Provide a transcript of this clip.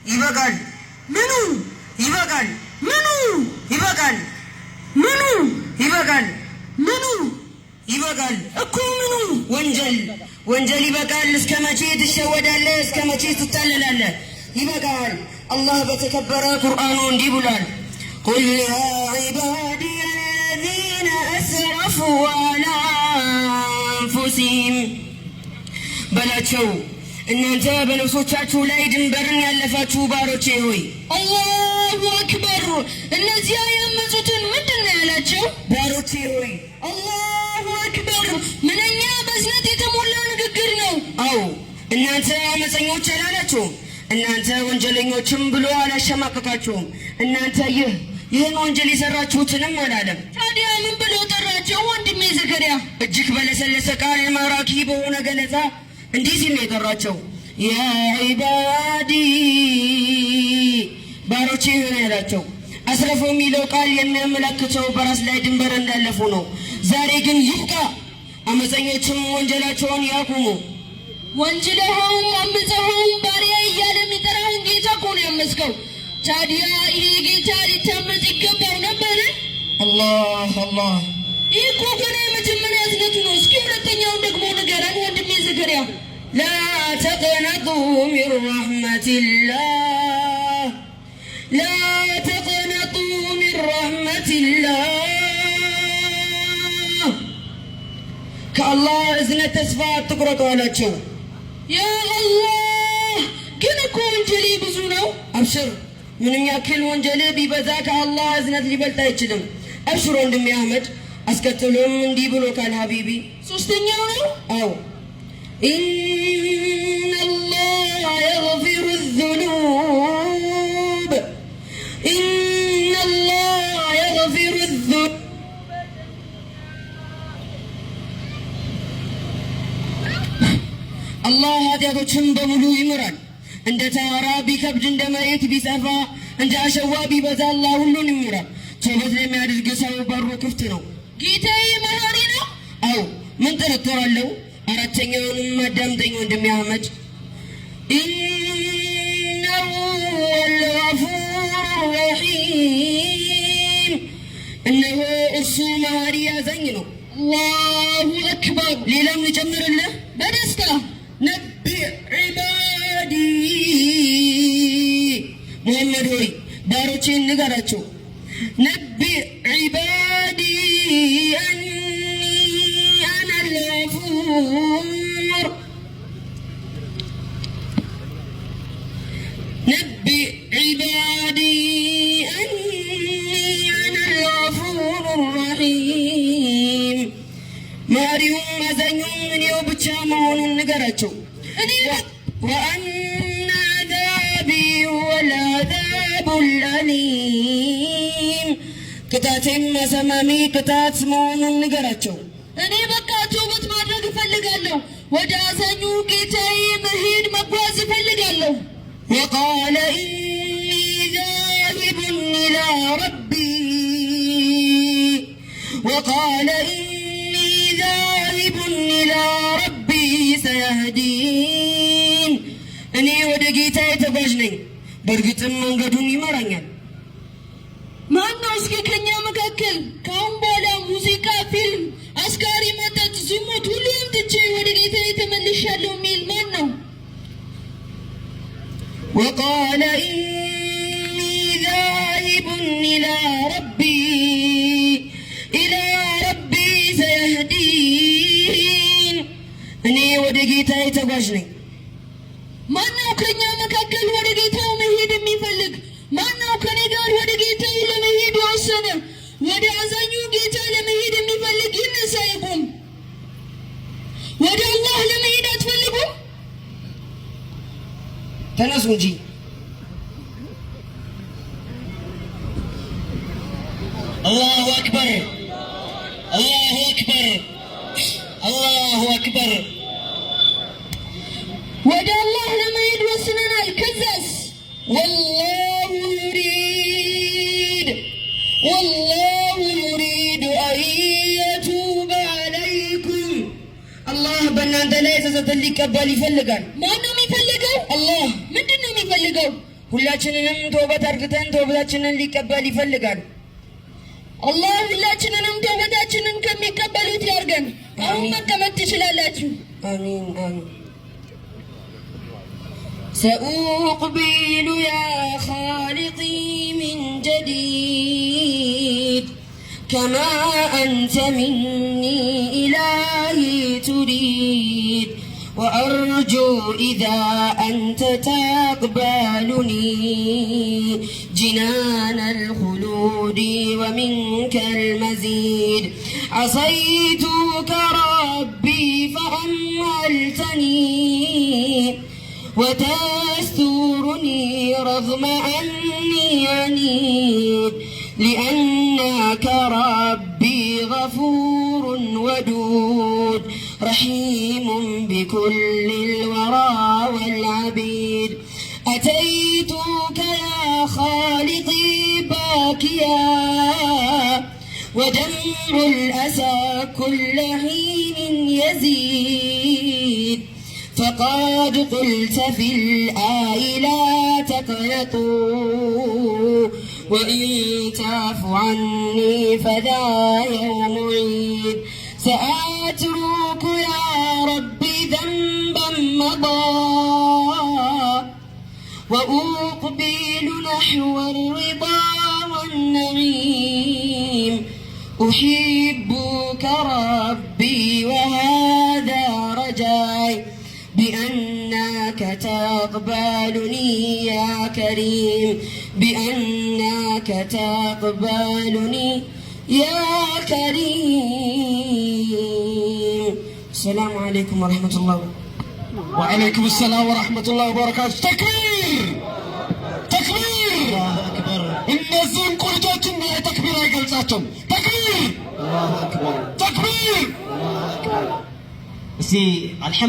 ይበቃል። ምኑ ይበቃል? ምኑ ይበቃል? ምኑ ይበቃል? ምኑ ይበቃል እኮ ምኑ? ወንጀል ይበቃል። እስከ መቼ ትሸወዳለህ? እስከ መቼ ትታለላለህ? ይበቃል። አላህ በተከበረ ቁርአኑ እንዲህ ብሏል፣ ቁል ያ ዒባዲየ አለዚነ አስረፉ ዐላ አንፉሲሂም በላቸው እናንተ በነፍሶቻችሁ ላይ ድንበርን ያለፋችሁ ባሮቼ ሆይ። አላሁ አክበር። እነዚያ ያመፁትን ምንድን ነው ያላቸው? ባሮቼ ሆይ። አላሁ አክበር። ምንኛ በእዝነት የተሞላ ንግግር ነው። አዎ እናንተ አመፀኞች አላላችሁም። እናንተ ወንጀለኞችም ብሎ አላሸማቀቃችሁም። እናንተ ይህን ወንጀል የሰራችሁትንም አላለም። ታዲያ ምን ብሎ ጠራቸው? ወንድሜ ዘከሪያ እጅግ በለሰለሰ ቃል ማራኪ በሆነ ገለጻ እንዲህ ሲል ነው የጠራቸው። ያ ዒባዲ ባሮቼ ሆነ ያላቸው። አስረፉ የሚለው ቃል የሚያመላክተው በራስ ላይ ድንበር እንዳለፉ ነው። ዛሬ ግን ይብቃ፣ አመፀኞችም ወንጀላቸውን ያቁሙ። ወንጅለኸውም አምፀኸውም ባሪያ እያለ የሚጠራህን ጌታ እኮ ነው ያመስከው። ታዲያ ይህ ጌታ ሊታመፅ ይገባው ነበር? አላህ አላህ። ይህ እኮ ገና የመጀመሪያ እዝነቱ ነው። እስኪ ሁለተኛውን ደግሞ ንገረን ወንድሜ ዘከሪያ። ላ ተቅነጡ ሚን ረሕመቲላህ፣ ላ ተቅነጡ ሚን ረሕመቲላህ። ከአላህ እዝነት ተስፋ አትቁረጡ አላቸው። ያ አላህ ግን እኮ ወንጀሌ ብዙ ነው። አብሽር፣ ምንም ያክል ወንጀል ቢበዛ ከአላህ እዝነት ሊበልጥ አይችልም። አብሽር ወንድሜ አህመድ። አስከትሎም እንዲህ ብሎ ካል ሀቢቢ ሶስተኛው ነው። አዎ ኢነላህ የግፊሩ ዙኑብ፣ ኢነላህ የግፊሩ ዙኑብ። አላህ ኃጢአቶችን በሙሉ ይምራል። እንደ ተራራ ቢከብድ፣ እንደ መሬት ቢሰፋ፣ እንደ አሸዋ ቢበዛ አላህ ሁሉን ይምራል። ተውበት ለሚያደርግ ሰው በሩ ክፍት ነው። ጌታዬ መሐሪ ነው። አዎ ምን ጥርጥር አለው? አራተኛውንም አዳምጠኝ ወንድሜ አህመድ። ኢነሁ ወልገፉር ረሒም፣ እነሆ እርሱ መሐሪ አዛኝ ነው። አላሁ አክበር። ሌላም ልጨምርልህ በደስታ ነቢዕ ዒባዲ፣ ሙሐመድ ሆይ ባሮቼን ንገራቸው። ነቢዕ ዒባዲ አኒ አነ አልገፉር፣ ነቢዕ ዒባዲ አኒ አነ አልገፉር ረሒም፣ መሐሪውም አዛኙም እኔው ብቻ መሆኑን ንገራቸው። ወአነ ዓዛቢ ሁወል ዓዛቡል አሊም፣ ቅጣቴም አሳማሚ ቅጣት መሆኑን ንገራቸው። እኔ በቃ ተውበት ማድረግ እፈልጋለሁ። ወደ አዛኙ ጌታዬ መሄድ መጓዝ እፈልጋለሁ። ወቃለ ኢኒ ዛሂቡን ኢላ ረቢ፣ ወቃለ ኢኒ ዛሂቡን ኢላ ረቢ ሰየህዲን፣ እኔ ወደ ጌታዬ ተጓዥ ነኝ፣ በእርግጥም መንገዱን ይመራኛል። ማነው እስኪ ከኛ መካከል ከአሁን በኋላ ሙዚቃ፣ ፊልም፣ አስካሪ መጠጥ፣ ዝሙት ሁሉም ትቼ ወደ ጌታዬ ተመልሻለሁ የሚል ማን ነው? ወቃለ ኢኒ ዛሂቡን ኢላ ረቢ ሰየህዲን፣ እኔ ወደ ጌታዬ ተጓዥ ነኝ። ማነው ከኛ መካከል ወደ ጌታው መሄድ የሚፈልግ? ማነው ከኔ ጋር ወደ ጌታው ለመሄድ የወሰነ? ወደ አዛኙ ጌታ ለመሄድ የሚፈልግ ይነሳ ይቁም። ወደ አላህ ለመሄድ አትፈልጉም? ተነሱ እንጂ። አላሁ አክበር፣ አላሁ አክበር፣ አላሁ አክበር። ወደ አላህ ለመሄድ ወስነናል። ከዛስ ወላሁ ዩሪድ አን የቱበ ዐለይኩም፣ አላህ በእናንተ ላይ ጸጸትን ሊቀበል ይፈልጋል። ማነው የሚፈልገው? አላህ። ምንድን ነው የሚፈልገው? ሁላችንንም ተውበት አድርገን ተውበታችንን ሊቀበል ይፈልጋል። አላህ ሁላችንንም ተውበታችንን ከሚቀበሉት ያርገን። አሁን መቀመጥ ትችላላችሁ። آمين آمين. سأقبل يا خالقي من جديد كما أنت مني إلهي تريد وأرجو إذا أنت تقبلني جنان الخلود ومنك المزيد. عصيتك ربي فأملتني وتسترني رغم أني عنيد لأنك ربي غفور ودود رحيم بكل الورى والعبيد. أتيتك يا خالقي باكيا ودمع الأسى كل حين يزيد فقد قلت في الآي لا تقنطوا وإن تعف عني فذا يوم عيد. سأترك يا ربي ذنبا مضى وأقبل نحو الرضا والنعيم. أحبك ربي وهذا رجاي بأنك تقبلني يا كريم بأنك تقبلني يا كريم. السلام عليكم ورحمة الله. وعليكم السلام ورحمة الله وبركاته. تكبير تكبير الله أكبر. النزيم قلتاتهم يا تكبير يا قلتاتهم تكبير الله أكبر تكبير الله أكبر. الحمد